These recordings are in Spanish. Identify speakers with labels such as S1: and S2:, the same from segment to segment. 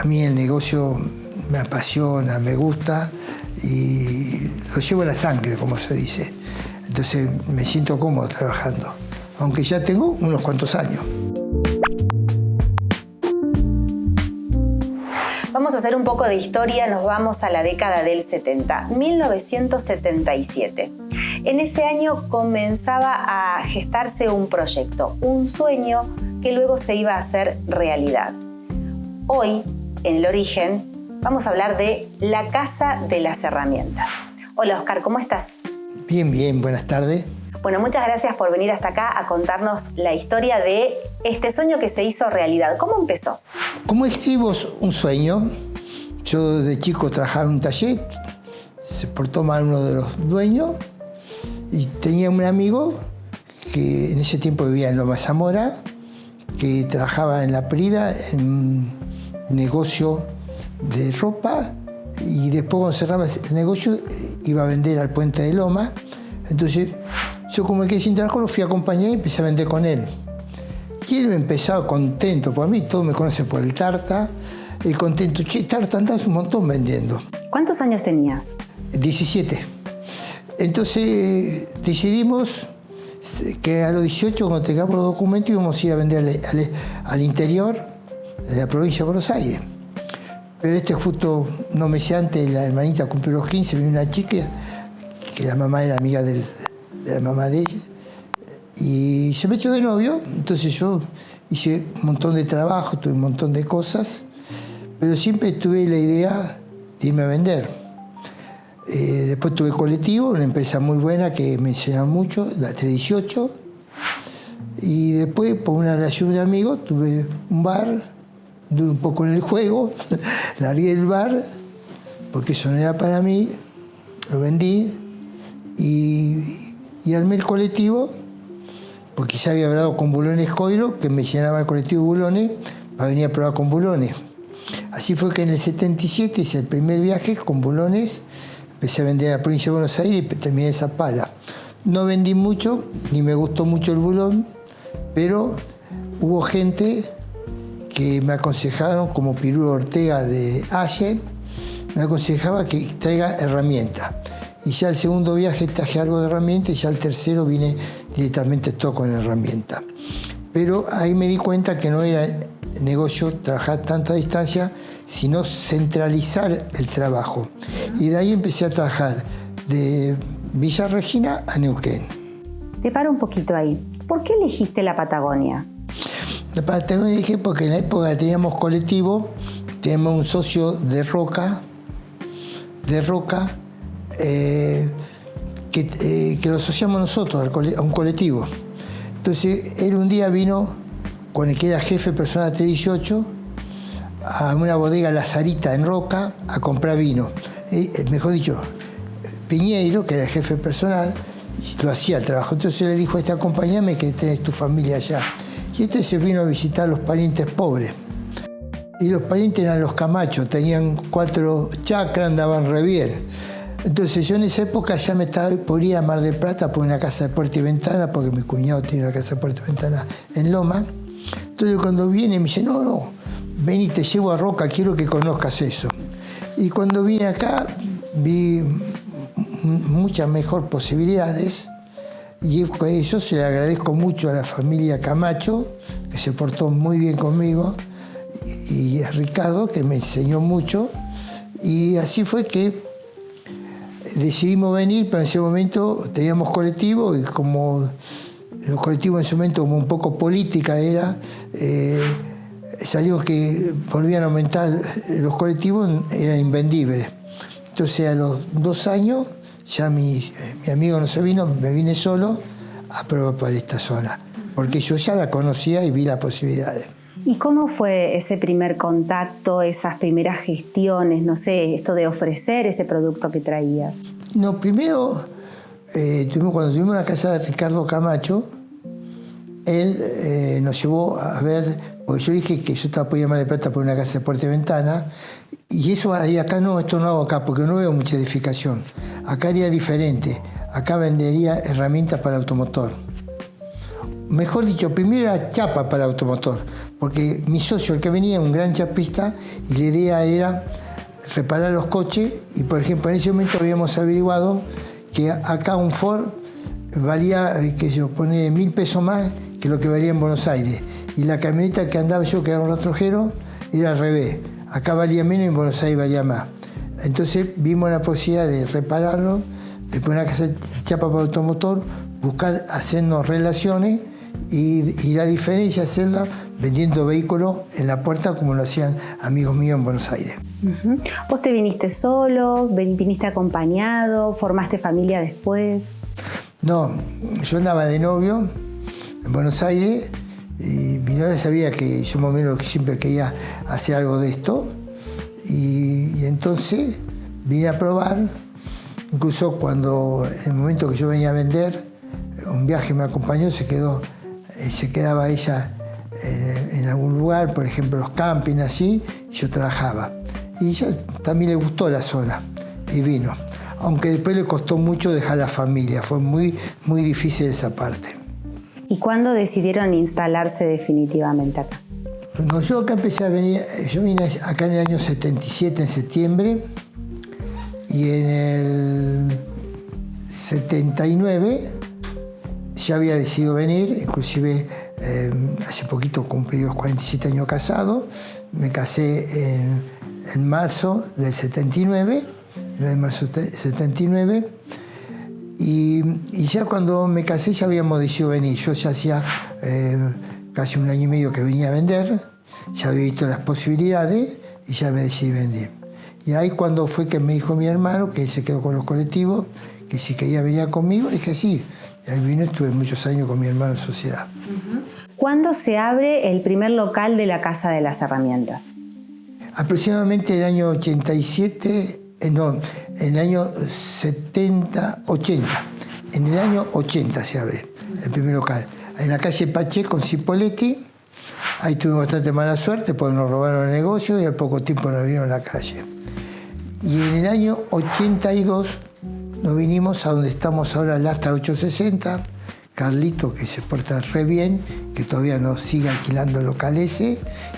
S1: mí el negocio me apasiona, me gusta y lo llevo en la sangre, como se dice. Entonces me siento cómodo trabajando, aunque ya tengo unos cuantos años.
S2: Vamos a hacer un poco de historia, nos vamos a la década del 70, 1977. En ese año comenzaba a gestarse un proyecto, un sueño que luego se iba a hacer realidad. Hoy, en El Origen, vamos a hablar de la Casa de las Herramientas. Hola Oscar, ¿cómo estás?
S1: Bien, bien, buenas tardes.
S2: Bueno, muchas gracias por venir hasta acá a contarnos la historia de este sueño que se hizo realidad. ¿Cómo empezó?
S1: ¿Cómo escribimos un sueño? Yo de chico trabajaba en un taller, se portó mal uno de los dueños y tenía un amigo que en ese tiempo vivía en Loma Zamora, que trabajaba en La Prida, en un negocio de ropa, y después cuando cerraba ese negocio iba a vender al Puente de Loma. Entonces yo, como quedé sin trabajo, lo fui a acompañar y empecé a vender con él. Y él me empezaba contento, por mí todos me conocen por el Tarta, y contento, che, Tarta, andás un montón vendiendo.
S2: ¿Cuántos años tenías?
S1: 17. Entonces decidimos que a los 18, cuando tengamos los documentos, íbamos a ir a vender al interior de la provincia de Buenos Aires. Pero justo unos meses antes, la hermanita cumplió los 15, vino una chica, que la mamá era amiga de la mamá de ella, y se metió de novio. Entonces yo hice un montón de trabajo, tuve un montón de cosas, pero siempre tuve la idea de irme a vender. Después tuve Colectivo, una empresa muy buena que me enseñaba mucho, la 318, y después, por una relación de amigos, tuve un bar, anduve un poco en el juego, largué el bar, porque eso no era para mí, lo vendí, y armé el Colectivo, porque ya había hablado con Bulones Coiro, que me llenaba el Colectivo Bulones, para venir a probar con Bulones. Así fue que en el 77 hice el primer viaje con Bulones, empecé a vender en la provincia de Buenos Aires y terminé en Zapala. No vendí mucho, ni me gustó mucho el Bulón, pero hubo gente que me aconsejaron, como Pirulo Ortega de Ayer, me aconsejaba que traiga herramientas. Y ya el segundo viaje traje algo de herramientas, y ya el tercero vine directamente todo con herramientas. Pero ahí me di cuenta que no era negocio trabajar tanta distancia, sino centralizar el trabajo. Y de ahí empecé a trabajar de Villa Regina a Neuquén.
S2: Te paro un poquito ahí. ¿Por qué elegiste la Patagonia?
S1: La Patagonia elegí porque en la época teníamos Colectivo, teníamos un socio de Roca, que lo asociamos nosotros a un colectivo. Entonces él un día vino con el que era jefe personal 318 a una bodega Lazarita en Roca a comprar vino. Mejor dicho, Piñeiro, que era el jefe personal, lo hacía el trabajo. Entonces le dijo: acompáñame que tenés tu familia allá. Y entonces vino a visitar a los parientes pobres. Y los parientes eran los Camacho, tenían 4 chacras, andaban re bien. Entonces yo en esa época ya me estaba por ir a Mar del Plata por una casa de puerta y ventana, porque mi cuñado tiene una casa de puerta y ventana en Loma. Entonces cuando viene me dice: no, ven y te llevo a Roca, quiero que conozcas eso. Y cuando vine acá vi muchas mejores posibilidades, y eso se le agradezco mucho a la familia Camacho, que se portó muy bien conmigo, y a Ricardo, que me enseñó mucho. Y así fue que decidimos venir, pero en ese momento teníamos Colectivo, y como los colectivos en ese momento, como un poco política era, salió que volvían a aumentar los colectivos, eran invendibles. Entonces a los 2 años ya mi amigo no se vino, me vine solo a probar por esta zona, porque yo ya la conocía y vi las posibilidades.
S2: ¿Y cómo fue ese primer contacto, esas primeras gestiones, no sé, esto de ofrecer ese producto que traías?
S1: No, primero, cuando tuvimos la casa de Ricardo Camacho, él nos llevó a ver, porque yo dije que yo estaba por Mar del Plata por una casa de puerta y ventana, y eso haría acá, no, esto no hago acá, porque no veo mucha edificación. Acá haría diferente, acá vendería herramientas para automotor. Mejor dicho, primero era chapa para automotor, porque mi socio, el que venía, un gran chapista, y la idea era reparar los coches, y por ejemplo en ese momento habíamos averiguado que acá un Ford valía, que yo pone 1.000 pesos más que lo que valía en Buenos Aires, y la camioneta que andaba yo, que era un rastrojero, era al revés, acá valía menos y en Buenos Aires valía más. Entonces vimos la posibilidad de repararlo, de poner una casa de chapa para automotor, buscar hacernos relaciones y la diferencia hacerla vendiendo vehículos en la puerta como lo hacían amigos míos en Buenos Aires.
S2: Uh-huh. ¿Vos te viniste solo? ¿Viniste acompañado? ¿Formaste familia después?
S1: No, yo andaba de novio en Buenos Aires y mi novia sabía que yo más o menos siempre quería hacer algo de esto y entonces vine a probar. Incluso cuando en el momento que yo venía a vender, un viaje me acompañó, se quedaba ella en algún lugar, por ejemplo los campings así, y yo trabajaba. Y ella también le gustó la zona y vino. Aunque después le costó mucho dejar la familia, fue muy, muy difícil esa parte.
S2: ¿Y cuándo decidieron instalarse definitivamente acá?
S1: Cuando yo acá empecé a venir, yo vine acá en el año 77, en septiembre, y en el 79 ya había decidido venir, inclusive hace poquito cumplí los 47 años casado, me casé en marzo del 79, 9 de marzo del 79, y ya cuando me casé ya habíamos decidido venir. Yo ya hacía casi un año y medio que venía a vender, ya había visto las posibilidades y ya me decidí vender. Y ahí cuando fue que me dijo mi hermano, que él se quedó con los colectivos, que si quería venir conmigo, le dije sí. Y ahí vino, estuve muchos años con mi hermano en sociedad.
S2: ¿Cuándo se abre el primer local de la Casa de las Herramientas?
S1: Aproximadamente el año 87, en el año 70, 80. En el año 80 se abre el primer local. En la calle Pacheco, con Cipolletti. Ahí tuvimos bastante mala suerte porque nos robaron el negocio y al poco tiempo nos vino a la calle. Y en el año 82 nos vinimos a donde estamos ahora, el Astra 860, Carlito, que se porta re bien, que todavía nos sigue alquilando locales,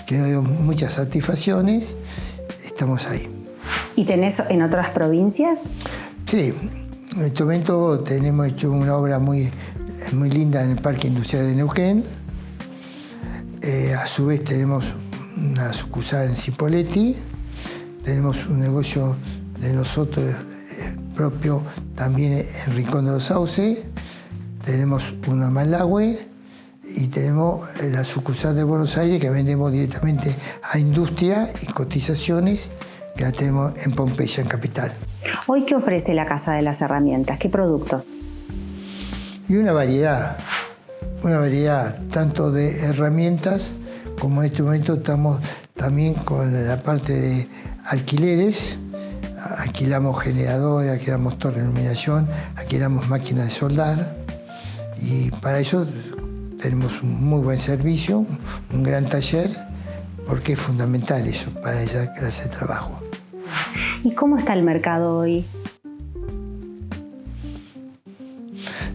S1: que nos dio muchas satisfacciones, estamos ahí.
S2: ¿Y tenés en otras provincias?
S1: Sí, en este momento tenemos hecho una obra muy linda en el Parque Industrial de Neuquén. A su vez tenemos una sucursal en Cipolletti, tenemos un negocio de nosotros propio también en Rincón de los Sauces, tenemos una en Malagüe y tenemos la sucursal de Buenos Aires que vendemos directamente a industria y cotizaciones, que la tenemos en Pompeya, en Capital.
S2: ¿Hoy qué ofrece la Casa de las Herramientas? ¿Qué productos?
S1: Y una variedad tanto de herramientas como en este momento estamos también con la parte de alquileres. Alquilamos generadores, alquilamos torre de iluminación, alquilamos máquinas de soldar y para eso tenemos un muy buen servicio, un gran taller, porque es fundamental eso para esa clase de trabajo.
S2: ¿Y cómo está el mercado hoy?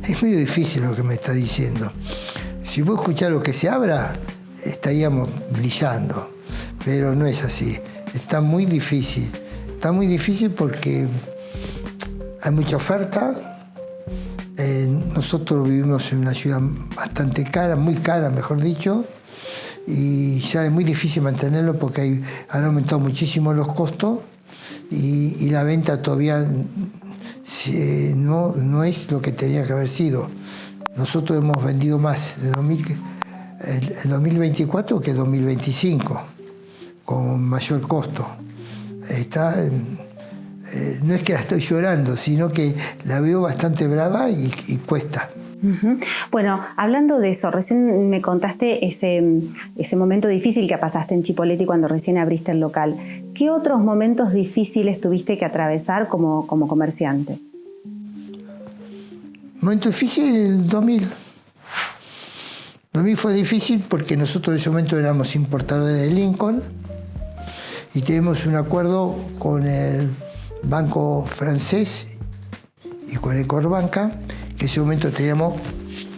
S1: Es medio difícil lo que me está diciendo. Si vos escuchás lo que se abra, estaríamos brillando, pero no es así. Está muy difícil. Está muy difícil porque hay mucha oferta. Nosotros vivimos en una ciudad bastante cara, muy cara, mejor dicho, y ya es muy difícil mantenerlo porque han aumentado muchísimo los costos y la venta todavía no es lo que tenía que haber sido. Nosotros hemos vendido más el 2024 que el 2025, con mayor costo. No es que la estoy llorando, sino que la veo bastante brava y cuesta.
S2: Uh-huh. Bueno, hablando de eso, recién me contaste ese momento difícil que pasaste en Cipolletti cuando recién abriste el local. ¿Qué otros momentos difíciles tuviste que atravesar como comerciante?
S1: Momento difícil el 2000. 2000 fue difícil porque nosotros en ese momento éramos importadores de Lincoln y tenemos un acuerdo con el banco francés y con el Corbanca, que en ese momento teníamos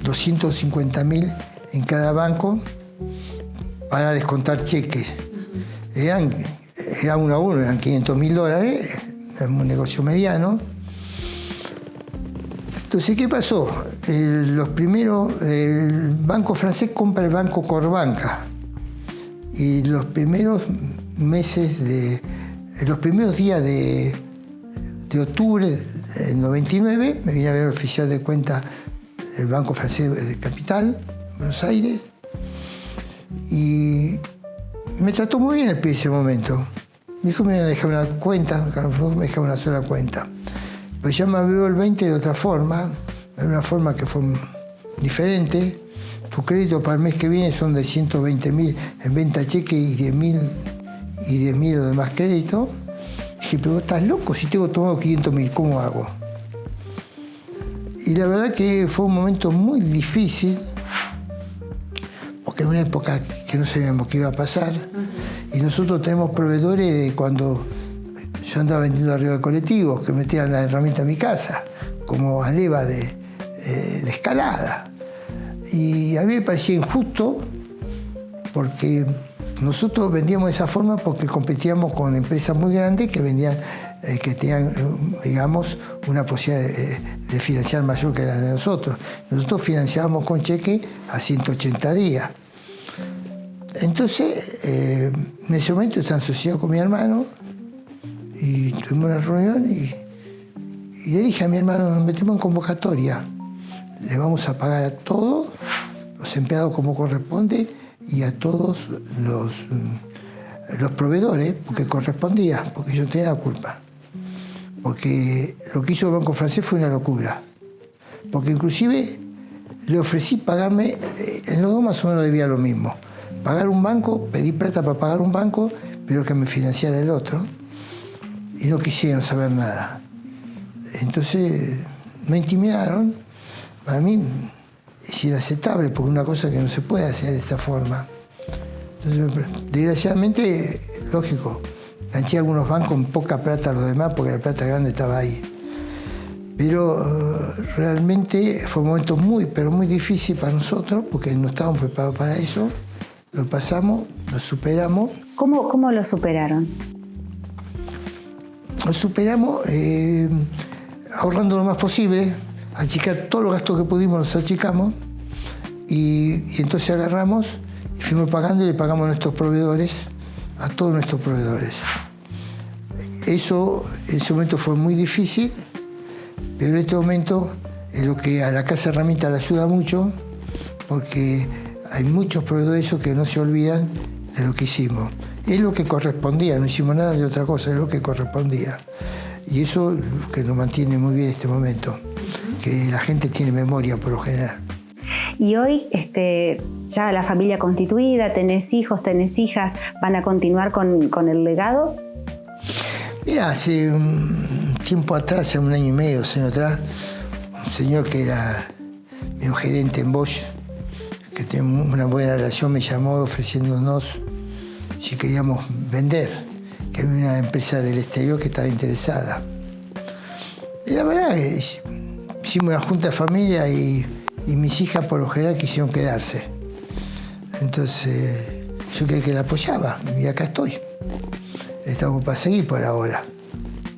S1: 250.000 en cada banco, para descontar cheques. Era 1 a 1, eran $500.000, era un negocio mediano. Entonces, ¿qué pasó? El Banco Francés compra el Banco Corpbanca. Y los primeros días de octubre del 99, me vine a ver el oficial de cuenta del Banco Francés de Capital, Buenos Aires, y me trató muy bien el pibe ese momento. Me dijo que me iba a dejar una cuenta, me dejaba una sola cuenta. Pues ya me abrió el 20 de otra forma, de una forma que fue diferente. Tu crédito para el mes que viene son de 120.000 en venta cheque y 10.000 los demás créditos. Dije, pero estás loco, si tengo tomado 500.000, ¿cómo hago? Y la verdad que fue un momento muy difícil, porque en una época que no sabíamos qué iba a pasar, y nosotros tenemos proveedores de cuando yo andaba vendiendo arriba de colectivos, que metían la herramienta en mi casa, como a leva de escalada. Y a mí me parecía injusto, porque nosotros vendíamos de esa forma porque competíamos con empresas muy grandes que vendían, que tenían, digamos, una posibilidad de financiar mayor que la de nosotros. Nosotros financiábamos con cheque a 180 días. Entonces, en ese momento estaba asociado con mi hermano y tuvimos una reunión y le dije a mi hermano, nos metemos en convocatoria, le vamos a pagar a todos los empleados como corresponde y a todos los proveedores, porque correspondía, porque yo tenía la culpa. Porque lo que hizo el Banco Francés fue una locura. Porque inclusive le ofrecí pagarme, en los dos más o menos debía lo mismo. Pagar un banco, pedí plata para pagar un banco, pero que me financiara el otro. Y no quisieron saber nada. Entonces me intimidaron. Para mí es inaceptable, porque es una cosa que no se puede hacer de esta forma. Entonces, desgraciadamente, lógico, ganché algunos bancos con poca plata a los demás, porque la plata grande estaba ahí. Pero realmente fue un momento muy, pero muy difícil para nosotros, porque no estábamos preparados para eso. Lo pasamos, lo superamos.
S2: ¿Cómo lo superaron?
S1: Lo superamos ahorrando lo más posible, achicar todos los gastos que pudimos, los achicamos, y entonces agarramos y fuimos pagando y le pagamos a nuestros proveedores, a todos nuestros proveedores. Eso en ese momento fue muy difícil, pero en este momento es lo que a la Casa Herramienta le ayuda mucho, porque hay muchos proveedores que no se olvidan de lo que hicimos. Es lo que correspondía, no hicimos nada de otra cosa, es lo que correspondía. Y eso es lo que nos mantiene muy bien en este momento, que la gente tiene memoria por lo general.
S2: Y hoy, ya la familia constituida, tenés hijos, tenés hijas, ¿van a continuar con el legado?
S1: Mira, hace un tiempo atrás, hace 1 año y medio, 2 años atrás, un señor que era mi gerente en Bosch, que tenía una buena relación, me llamó ofreciéndonos si queríamos vender, que había una empresa del exterior que estaba interesada. Y la verdad es hicimos una junta de familia y mis hijas por lo general quisieron quedarse. Entonces yo creí que la apoyaba y acá estoy. Estamos para seguir por ahora.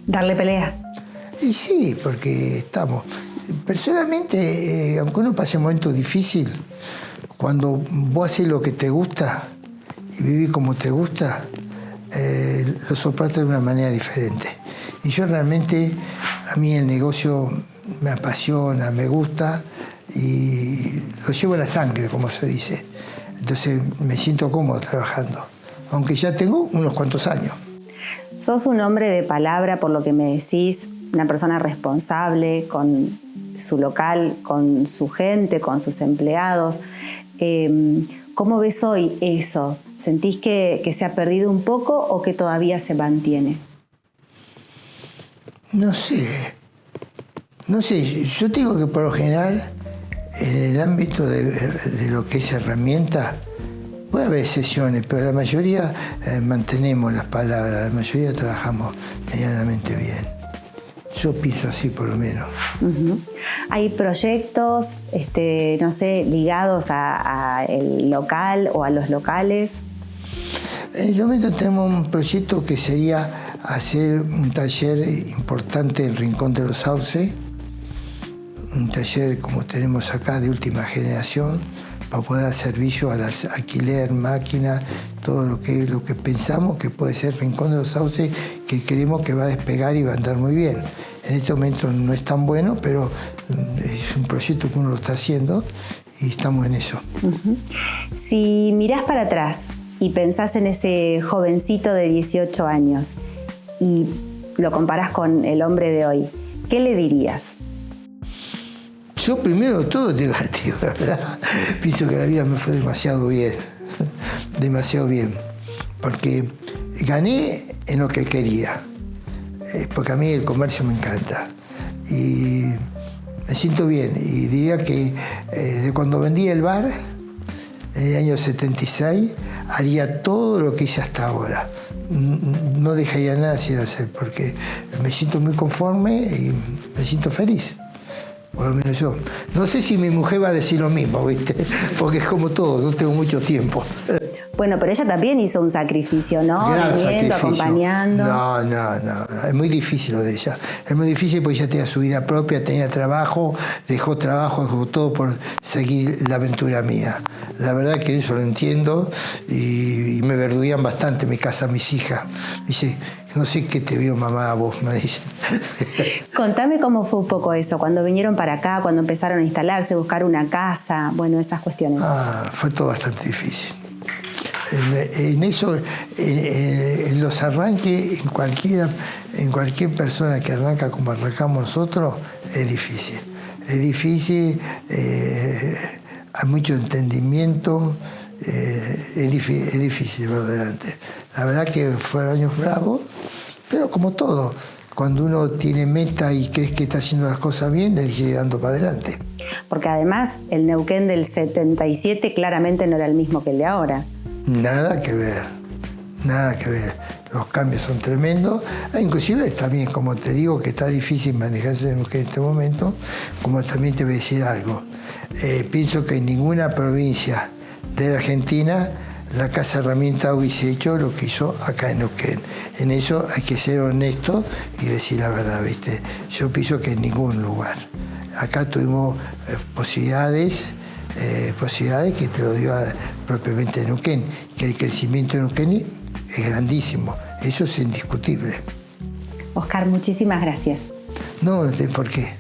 S2: ¿Darle pelea?
S1: Y sí, porque estamos. Personalmente, aunque uno pase un momento difícil, cuando vos haces lo que te gusta y vivís como te gusta, lo soportas de una manera diferente. Y yo realmente, a mí el negocio me apasiona, me gusta y lo llevo en la sangre, como se dice. Entonces me siento cómodo trabajando, aunque ya tengo unos cuantos años.
S2: Sos un hombre de palabra, por lo que me decís, una persona responsable con su local, con su gente, con sus empleados. ¿Cómo ves hoy eso? ¿Sentís que se ha perdido un poco o que todavía se mantiene?
S1: No sé, yo digo que por lo general en el ámbito de lo que es herramienta puede haber excepciones, pero la mayoría mantenemos las palabras, la mayoría trabajamos medianamente bien. Yo pienso así por lo menos.
S2: ¿Hay proyectos, no sé, ligados a el local o a los locales?
S1: En este momento tenemos un proyecto que sería hacer un taller importante en Rincón de los Sauces, un taller como tenemos acá de última generación, para poder dar servicio al alquiler, máquina, todo lo que pensamos que puede ser Rincón de los Sauces, que creemos que va a despegar y va a andar muy bien. En este momento no es tan bueno, pero es un proyecto que uno lo está haciendo y estamos en eso.
S2: Si mirás para atrás y pensás en ese jovencito de 18 años y lo comparás con el hombre de hoy, ¿qué le dirías?
S1: Yo primero de todo te digo, la verdad, pienso que la vida me fue demasiado bien, porque gané en lo que quería, porque a mí el comercio me encanta y me siento bien. Y diría que de cuando vendí el bar, en el año 76, haría todo lo que hice hasta ahora. No dejaría nada sin hacer, porque me siento muy conforme y me siento feliz. Por lo menos yo. No sé si mi mujer va a decir lo mismo, ¿viste? Porque es como todo, no tengo mucho tiempo.
S2: Bueno, pero ella también hizo un sacrificio, ¿no? Viniendo, acompañando.
S1: No. Es muy difícil lo de ella. Es muy difícil porque ella tenía su vida propia, tenía trabajo, dejó todo por seguir la aventura mía. La verdad que eso lo entiendo y me verduguean bastante, me casan mis hijas. Dice, no sé qué te vio mamá a vos, me dice.
S2: Contame cómo fue un poco eso, cuando vinieron para acá, cuando empezaron a instalarse, buscar una casa, bueno, esas cuestiones.
S1: Fue todo bastante difícil. En eso, en los arranques, en cualquier persona que arranca como arrancamos nosotros, es difícil. Es difícil, hay mucho entendimiento, es difícil por adelante. La verdad que fueron años bravos, pero como todo, cuando uno tiene meta y crees que está haciendo las cosas bien, le sigue dando para adelante.
S2: Porque además el Neuquén del 77 claramente no era el mismo que el de ahora.
S1: Nada que ver. Los cambios son tremendos. Inclusive también, como te digo, que está difícil manejarse en este momento, como también te voy a decir algo. Pienso que en ninguna provincia de la Argentina la Casa Herramienta hubiese hecho lo que hizo acá en Neuquén. En eso hay que ser honesto y decir la verdad, ¿viste? Yo pienso que en ningún lugar. Acá tuvimos posibilidades que te lo dio propiamente Neuquén, que el crecimiento de Neuquén es grandísimo, eso es indiscutible.
S2: Oscar, muchísimas gracias.
S1: No tengo por qué.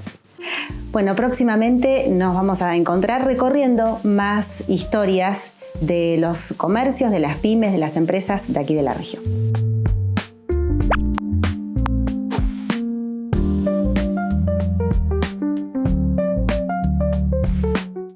S2: Bueno, próximamente nos vamos a encontrar recorriendo más historias de los comercios, de las pymes, de las empresas de aquí de la región.